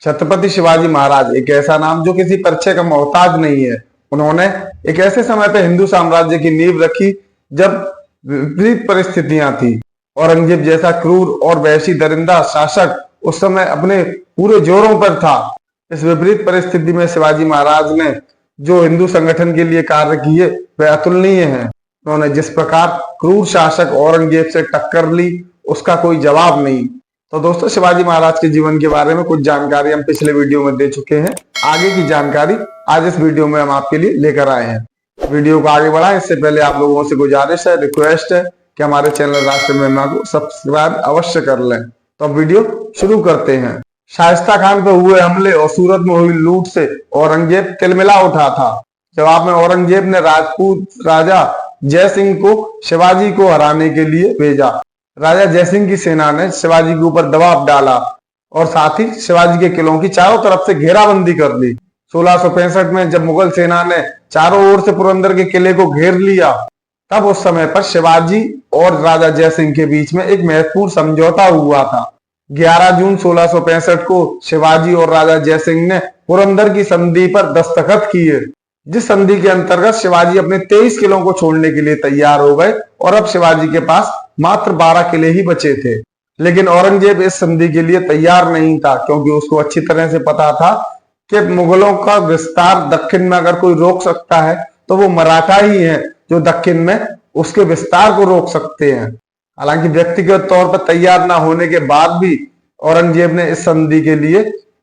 छत्रपति शिवाजी महाराज एक ऐसा नाम जो किसी परिचय का मोहताज नहीं है। उन्होंने एक ऐसे समय पे हिंदू साम्राज्य की नींव रखी जब विपरीत परिस्थितियां थी। औरंगजेब जैसा क्रूर और वैशी दरिंदा शासक उस समय अपने पूरे जोरों पर था। इस विपरीत परिस्थिति में शिवाजी महाराज ने जो हिंदू संगठन के लिए कार्य किए वे अतुलनीय हैं। उन्होंने जिस प्रकार क्रूर शासक औरंगजेब से टक्कर ली उसका कोई जवाब नहीं। तो दोस्तों, शिवाजी महाराज के जीवन के बारे में कुछ जानकारी हम पिछले वीडियो में दे चुके हैं। आगे की जानकारी आज इस वीडियो में हम आपके लिए लेकर आए हैं। वीडियो को आगे बढ़ाएं इससे पहले आप लोगों से गुजारिश है, रिक्वेस्ट है कि हमारे चैनल राष्ट्र महिमा को सब्सक्राइब अवश्य कर लें। तो अब वीडियो शुरू करते हैं। शाइस्ता खान पर हुए हमले और सूरत में हुई लूट से औरंगजेब तिलमिला उठा था। जवाब में औरंगजेब ने राजपूत राजा जय सिंह को शिवाजी को हराने के लिए भेजा। राजा जयसिंह की सेना ने शिवाजी के ऊपर दबाव डाला और साथ ही शिवाजी के किलों की चारों तरफ से घेराबंदी कर दी। 1665 में जब मुगल सेना ने चारों ओर से पुरंदर के किले को घेर लिया, तब उस समय पर शिवाजी और राजा जयसिंह के बीच में एक महत्वपूर्ण समझौता हुआ था। 11 जून 1665 को शिवाजी और राजा जयसिंह ने पुरंदर की संधि पर दस्तखत किए, जिस संधि के अंतर्गत शिवाजी अपने 23 किलों को छोड़ने के लिए तैयार हो गए और अब शिवाजी के पास मात्र 12 किले ही बचे थे। लेकिन औरंगजेब इस संधि के लिए तैयार नहीं था, क्योंकि उसको अच्छी तरह से पता था कि मुगलों का विस्तार दक्षिण में अगर कोई रोक सकता है तो वो मराठा ही है जो दक्षिण में उसके विस्तार को रोक सकते हैं। हालांकि व्यक्तिगत तौर पर तैयार ना होने के बाद भी औरंगजेब ने इस संधि के लिए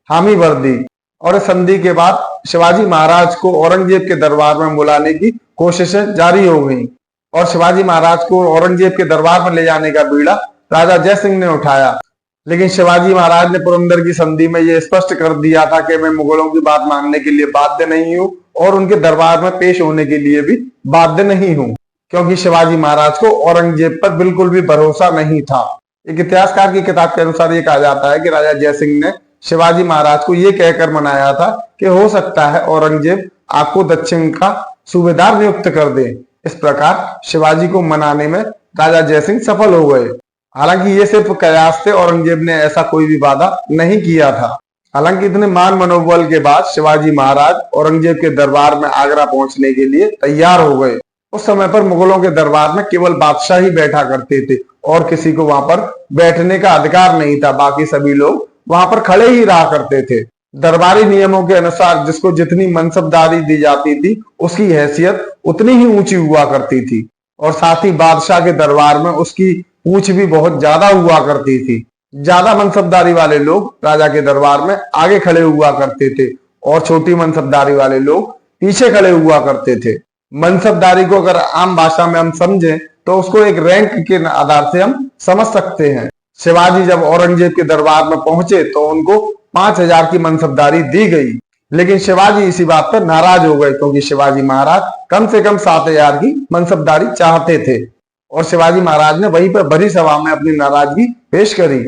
हामी भर दी और इस संधि के बाद शिवाजी महाराज को औरंगजेब के दरबार में बुलाने की कोशिशें जारी हो गईं और शिवाजी महाराज को औरंगजेब के दरबार में ले जाने का बीड़ा राजा जयसिंह ने उठाया। लेकिन शिवाजी महाराज ने पुरंदर की संधि में यह स्पष्ट कर दिया था कि मैं मुगलों की बात मानने के लिए बाध्य नहीं हूं और उनके दरबार में पेश होने के लिए भी बाध्य नहीं हूं, क्योंकि शिवाजी महाराज को औरंगजेब पर बिल्कुल भी भरोसा नहीं था। एक इतिहासकार की किताब के अनुसार ये कहा जाता है कि राजा जयसिंह ने शिवाजी महाराज को ये कहकर मनाया था कि हो सकता है औरंगजेब आपको दक्षिण का सूबेदार नियुक्त कर दे। इस प्रकार शिवाजी को मनाने में राजा जयसिंह सफल हो गए। हालांकि ये सिर्फ कयास थे, औरंगजेब ने ऐसा कोई भी वादा नहीं किया था। हालांकि इतने मान मनोबल के बाद शिवाजी महाराज औरंगजेब के दरबार में आगरा पहुंचने के लिए तैयार हो गए। उस समय पर मुगलों के दरबार में केवल बादशाह ही बैठा करते थे और किसी को वहां पर बैठने का अधिकार नहीं था। बाकी सभी लोग वहां पर खड़े ही रहा करते थे। दरबारी नियमों के अनुसार जिसको जितनी मनसबदारी दी जाती थी उसकी हैसियत उतनी ही ऊंची हुआ करती थी और साथ ही बादशाह के दरबार में उसकी पूछ भी बहुत ज्यादा हुआ करती थी। ज्यादा मनसबदारी वाले लोग राजा के दरबार में आगे खड़े हुआ करते थे और छोटी मनसबदारी वाले लोग पीछे खड़े हुआ करते थे। मनसबदारी को अगर आम भाषा में हम समझें तो उसको एक रैंक के आधार से हम समझ सकते हैं। शिवाजी जब औरंगजेब के दरबार में पहुंचे तो उनको 5000 की मनसबदारी दी गई, लेकिन शिवाजी इसी बात पर नाराज हो गए, क्योंकि शिवाजी महाराज कम से कम 7000 की मनसबदारी चाहते थे और शिवाजी महाराज ने वहीं पर भरी सभा में अपनी नाराजगी पेश करी।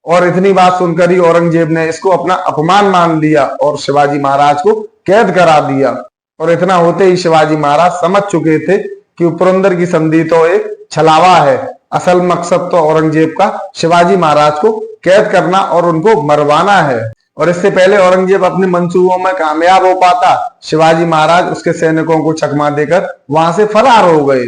और इतनी बात सुनकर ही औरंगजेब ने इसको अपना अपमान मान लिया और शिवाजी महाराज को कैद करा दिया। और इतना होते ही शिवाजी महाराज समझ चुके थे कि पुरंदर की संधि तो एक छलावा है, असल मकसद तो औरंगजेब का शिवाजी महाराज को कैद करना और उनको मरवाना है। और इससे पहले औरंगजेब अपने मंसूबों में कामयाब हो पाता, शिवाजी महाराज उसके सैनिकों को चकमा देकर वहां से फरार हो गए।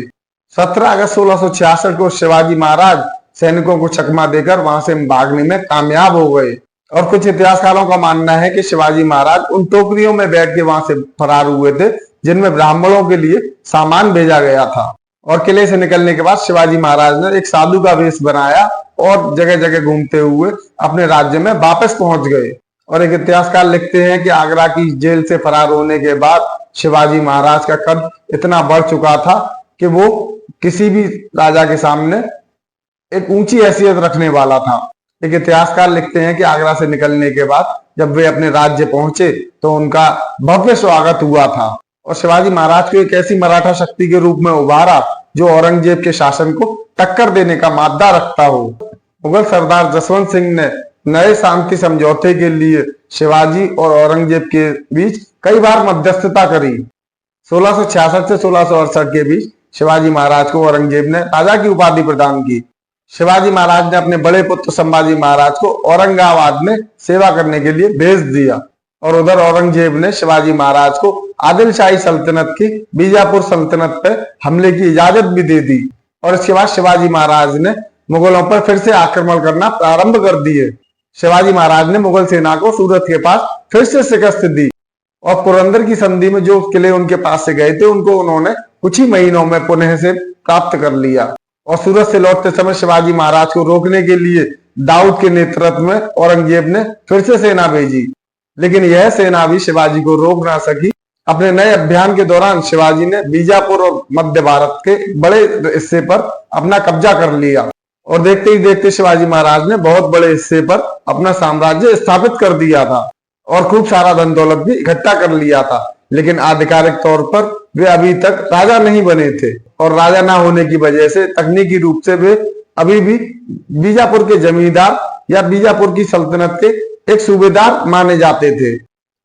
17 अगस्त 1666 को शिवाजी महाराज सैनिकों को चकमा देकर वहां से भागने में कामयाब हो गए। और कुछ इतिहासकारों का मानना है कि शिवाजी महाराज उन टोकरियों में बैठ के वहां से फरार हुए थे जिनमें ब्राह्मणों के लिए सामान भेजा गया था। और किले से निकलने के बाद शिवाजी महाराज ने एक साधु का वेश बनाया और जगह जगह घूमते हुए अपने राज्य में वापस पहुंच गए। और एक इतिहासकार लिखते हैं कि आगरा की जेल से फरार होने के बाद शिवाजी महाराज का कद इतना बढ़ चुका था कि वो किसी भी राजा के सामने एक ऊंची हैसियत रखने वाला था। एक इतिहासकार लिखते हैं कि आगरा से निकलने के बाद जब वे अपने राज्य पहुंचे तो उनका भव्य स्वागत हुआ था और शिवाजी महाराज को एक ऐसी मराठा शक्ति के रूप में उभारा जो औरंगजेब के शासन को टक्कर देने का मादा रखता हो। मुगल सरदार जसवंत सिंह ने नए शांति समझौते के लिए शिवाजी और औरंगजेब के बीच कई बार मध्यस्थता करी। 1666 से 1668 के बीच शिवाजी महाराज को औरंगजेब ने राजा की उपाधि प्रदान की। शिवाजी महाराज ने अपने बड़े पुत्र संभाजी महाराज को औरंगाबाद में सेवा करने के लिए भेज दिया और उधर औरंगजेब ने शिवाजी महाराज को आदिलशाही सल्तनत की बीजापुर सल्तनत पर हमले की इजाजत भी दे दी। और इसके बाद शिवाजी महाराज ने मुगलों पर फिर से आक्रमण करना प्रारंभ कर दिए। शिवाजी महाराज ने मुगल सेना को सूरत के पास फिर से शिकस्त दी और पुरंदर की संधि में जो किले उनके पास से गए थे उनको उन्होंने कुछ ही महीनों में पुनः से प्राप्त कर लिया। और सूरत से लौटते समय शिवाजी महाराज को रोकने के लिए दाऊद के नेतृत्व में औरंगजेब ने फिर से सेना भेजी, लेकिन यह सेना भी शिवाजी को रोक ना सकी। अपने नए अभियान के दौरान शिवाजी ने बीजापुर और मध्य भारत के बड़े हिस्से पर अपना कब्जा कर लिया और देखते ही देखते शिवाजी महाराज ने बहुत बड़े हिस्से पर अपना साम्राज्य स्थापित कर दिया था और खूब सारा धन दौलत भी इकट्ठा कर लिया था। लेकिन आधिकारिक तौर पर वे अभी तक राजा नहीं बने थे और राजा ना होने की वजह से तकनीकी रूप से वे अभी भी बीजापुर के जमींदार या बीजापुर की सल्तनत के एक सूबेदार माने जाते थे।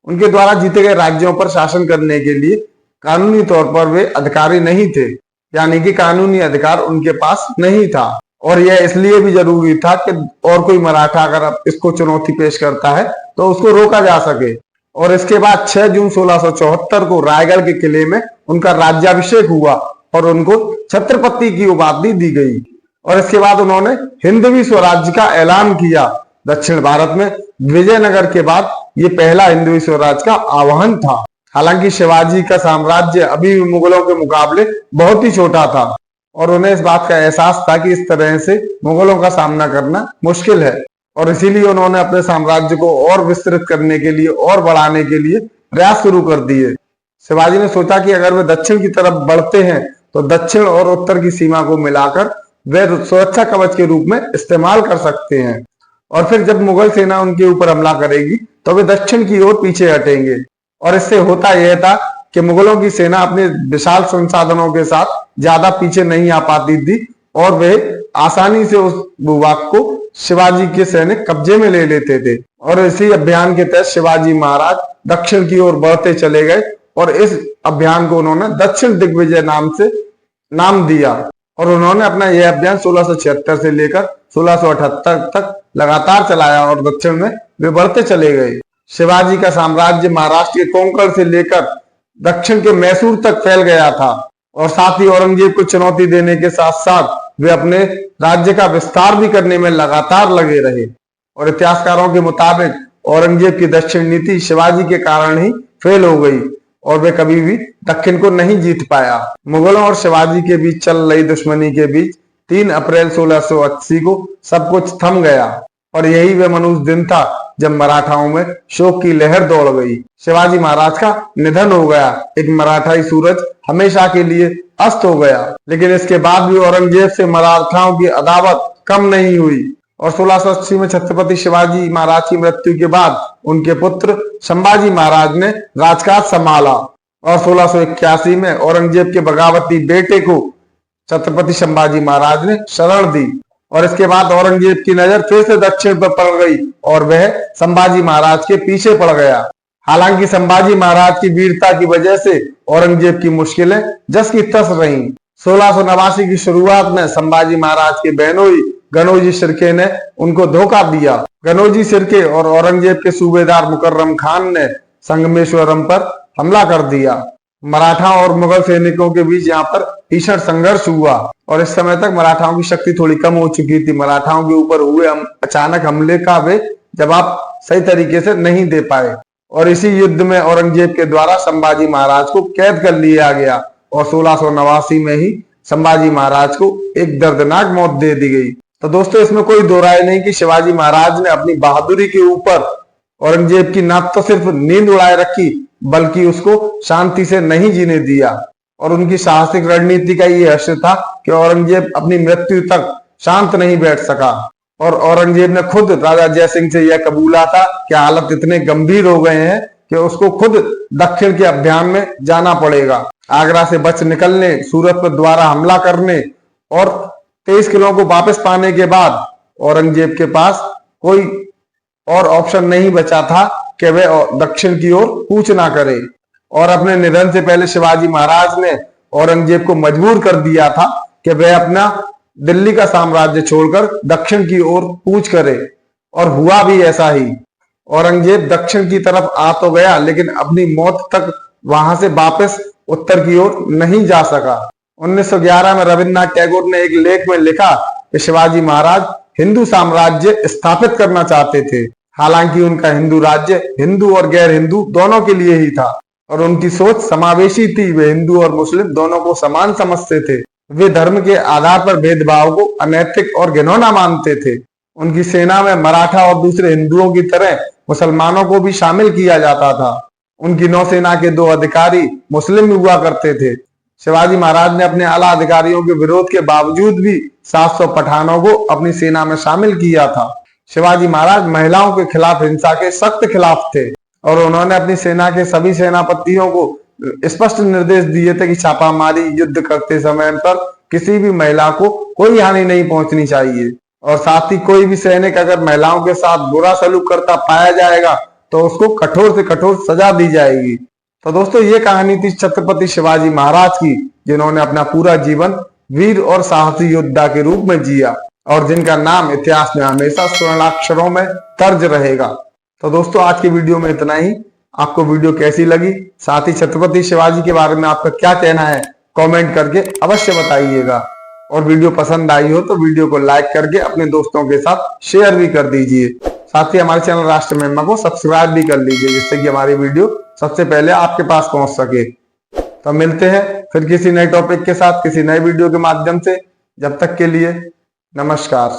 उनके द्वारा जीते गए राज्यों पर शासन करने के लिए कानूनी तौर पर वे अधिकारी नहीं थे, यानी कि कानूनी अधिकार उनके पास नहीं था। और यह इसलिए भी जरूरी था कि और कोई मराठा अगर इसको चुनौती पेश करता है तो उसको रोका जा सके। और इसके बाद 6 जून 1674 को रायगढ़ के किले में उनका राज्याभिषेक हुआ और उनको छत्रपति की उपाधि दी गई। और इसके बाद उन्होंने हिंदवी स्वराज्य का ऐलान किया। दक्षिण भारत में विजयनगर के बाद ये पहला हिंदवी स्वराज का आह्वान था। हालांकि शिवाजी का साम्राज्य अभी भी मुगलों के मुकाबले बहुत ही छोटा था और उन्हें इस बात का एहसास था कि इस तरह से मुगलों का सामना करना मुश्किल है और इसीलिए उन्होंने अपने साम्राज्य को और विस्तृत करने के लिए और बढ़ाने के लिए प्रयास शुरू कर दिए। शिवाजी ने सोचा कि अगर वे दक्षिण की तरफ बढ़ते हैं तो दक्षिण और उत्तर की सीमा को मिलाकर वे सुरक्षा कवच के रूप में इस्तेमाल कर सकते हैं और फिर जब मुगल सेना उनके ऊपर हमला करेगी तो वे दक्षिण की ओर पीछे हटेंगे। और इससे होता यह था कि मुगलों की सेना अपने विशाल संसाधनों के साथ ज्यादा पीछे नहीं आ पाती थी और वे आसानी से उस भूभाग को शिवाजी के सैनिक कब्जे में ले लेते थे। और इसी अभियान के तहत शिवाजी महाराज दक्षिण की ओर बढ़ते चले गए और इस अभियान को उन्होंने दक्षिण दिग्विजय नाम दिया। और उन्होंने अपना यह अभियान 1676 से लेकर 1678 तक लगातार चलाया और दक्षिण में वे बढ़ते चले गए। शिवाजी का साम्राज्य महाराष्ट्र के कोंकण से लेकर दक्षिण के मैसूर तक फैल गया था और साथ ही औरंगजेब को चुनौती देने के साथ साथ वे अपने राज्य का विस्तार भी करने में लगातार लगे रहे। और इतिहासकारों के मुताबिक औरंगजेब की दक्षिण नीति शिवाजी के कारण ही फेल हो गई और वे कभी भी दक्षिण को नहीं जीत पाया। मुगलों और शिवाजी के बीच चल रही दुश्मनी के बीच 3 अप्रैल 1680 को सब कुछ थम गया और यही वह मनुष्य दिन था जब मराठाओं में शोक की लहर दौड़ गई। शिवाजी महाराज का निधन हो गया, एक मराठाई सूरज हमेशा के लिए अस्त हो गया। लेकिन इसके बाद भी औरंगजेब से मराठाओं की अदावत कम नहीं हुई और 1680 में छत्रपति शिवाजी महाराज की मृत्यु के बाद उनके पुत्र संभाजी महाराज ने राजकाज संभाला और 1681 में औरंगजेब के बगावती बेटे को छत्रपति संभाजी महाराज ने शरण दी। और इसके बाद औरंगजेब की नजर फिर से दक्षिण पर पड़ गई और वह संभाजी महाराज के पीछे पड़ गया। हालांकि संभाजी महाराज की वीरता की वजह से औरंगजेब की मुश्किलें जस की तस रहीं। 1689 की शुरुआत में संभाजी महाराज के बहनोई गनोजी शिर्के ने उनको धोखा दिया। गनोजी शिर्के और औरंगजेब के सूबेदार मुकर्रम खान ने संगमेश्वरम पर हमला कर दिया। मराठा और मुगल सैनिकों के बीच यहाँ पर भीषण संघर्ष हुआ और इस समय तक मराठाओं की शक्ति थोड़ी कम हो चुकी थी। मराठाओं के ऊपर हुए अचानक हमले का वे जवाब सही तरीके से नहीं दे पाए और इसी युद्ध में औरंगजेब के द्वारा संभाजी महाराज को कैद कर लिया गया और 1689 में ही संभाजी महाराज को एक दर्दनाक मौत दे दी गई। तो दोस्तों, इसमें कोई दो राय नहीं कि शिवाजी महाराज ने अपनी बहादुरी के ऊपर औरंगजेब की न तो सिर्फ नींद उड़ाए रखी बल्कि उसको शांति से नहीं जीने दिया। और उनकी साहसिक रणनीति का ये हश्र था कि औरंगजेब अपनी मृत्यु तक शांत नहीं बैठ सका और औरंगजेब ने खुद राजा जयसिंह से यह कबूला था कि हालत इतने गंभीर हो गए हैं कि उसको खुद दक्षिण के अभियान में जाना पड़ेगा। आगरा से बच निकलने, सूरत पर दोबारा हमला करने और 23 किलों को वापस पाने के बाद औरंगजेब के पास कोई और ऑप्शन नहीं बचा था कि वह दक्षिण की ओर कूच ना करे। और अपने निधन से पहले शिवाजी महाराज ने औरंगजेब को मजबूर कर दिया था कि वह अपना दिल्ली का साम्राज्य छोड़कर दक्षिण की ओर कूच करे, और हुआ भी ऐसा ही। औरंगजेब दक्षिण की तरफ आ तो गया, लेकिन अपनी मौत तक वहां से वापस उत्तर की ओर नहीं जा सका। 1911 में रविन्द्रनाथ टैगोर ने एक लेख में लिखा कि शिवाजी महाराज हिंदू साम्राज्य स्थापित करना चाहते थे। हालांकि उनका हिंदू राज्य हिंदू और गैर हिंदू दोनों के लिए ही था, और उनकी सोच समावेशी थी। वे हिंदू और मुस्लिम दोनों को समान समझते थे। वे धर्म के आधार पर भेदभाव को अनैतिक और घिनौना मानते थे। उनकी सेना में मराठा और दूसरे हिंदुओं की तरह मुसलमानों को भी शामिल किया जाता था। उनकी नौसेना के 2 अधिकारी मुस्लिम हुआ करते थे। शिवाजी महाराज ने अपने आला अधिकारियों के विरोध के बावजूद भी 700 पठानों को अपनी सेना में शामिल किया था। शिवाजी महाराज महिलाओं के खिलाफ हिंसा के सख्त खिलाफ थे, और उन्होंने अपनी सेना के सभी सेनापतियों को स्पष्ट निर्देश दिए थे कि छापामारी युद्ध करते समय पर किसी भी महिला को कोई हानि नहीं पहुंचनी चाहिए, और साथ ही कोई भी सैनिक अगर महिलाओं के साथ बुरा सलूक करता पाया जाएगा तो उसको कठोर से कठोर सजा दी जाएगी। तो दोस्तों, ये कहानी थी छत्रपति शिवाजी महाराज की, जिन्होंने अपना पूरा जीवन वीर और साहसी योद्धा के रूप में जिया, और जिनका नाम इतिहास में हमेशा स्वर्णाक्षरों में दर्ज रहेगा। तो दोस्तों, आज की वीडियो में इतना ही। आपको वीडियो कैसी लगी, साथ ही छत्रपति शिवाजी के बारे में आपका क्या कहना है, कमेंट करके अवश्य बताइएगा। और वीडियो पसंद आई हो तो वीडियो को लाइक करके अपने दोस्तों के साथ शेयर भी कर दीजिए। साथ ही हमारे चैनल राष्ट्र महिमा को सब्सक्राइब भी कर लीजिए, जिससे कि हमारी वीडियो सबसे पहले आपके पास पहुंच सके। तो मिलते हैं फिर किसी नए टॉपिक के साथ, किसी नए वीडियो के माध्यम से। जब तक के लिए नमस्कार।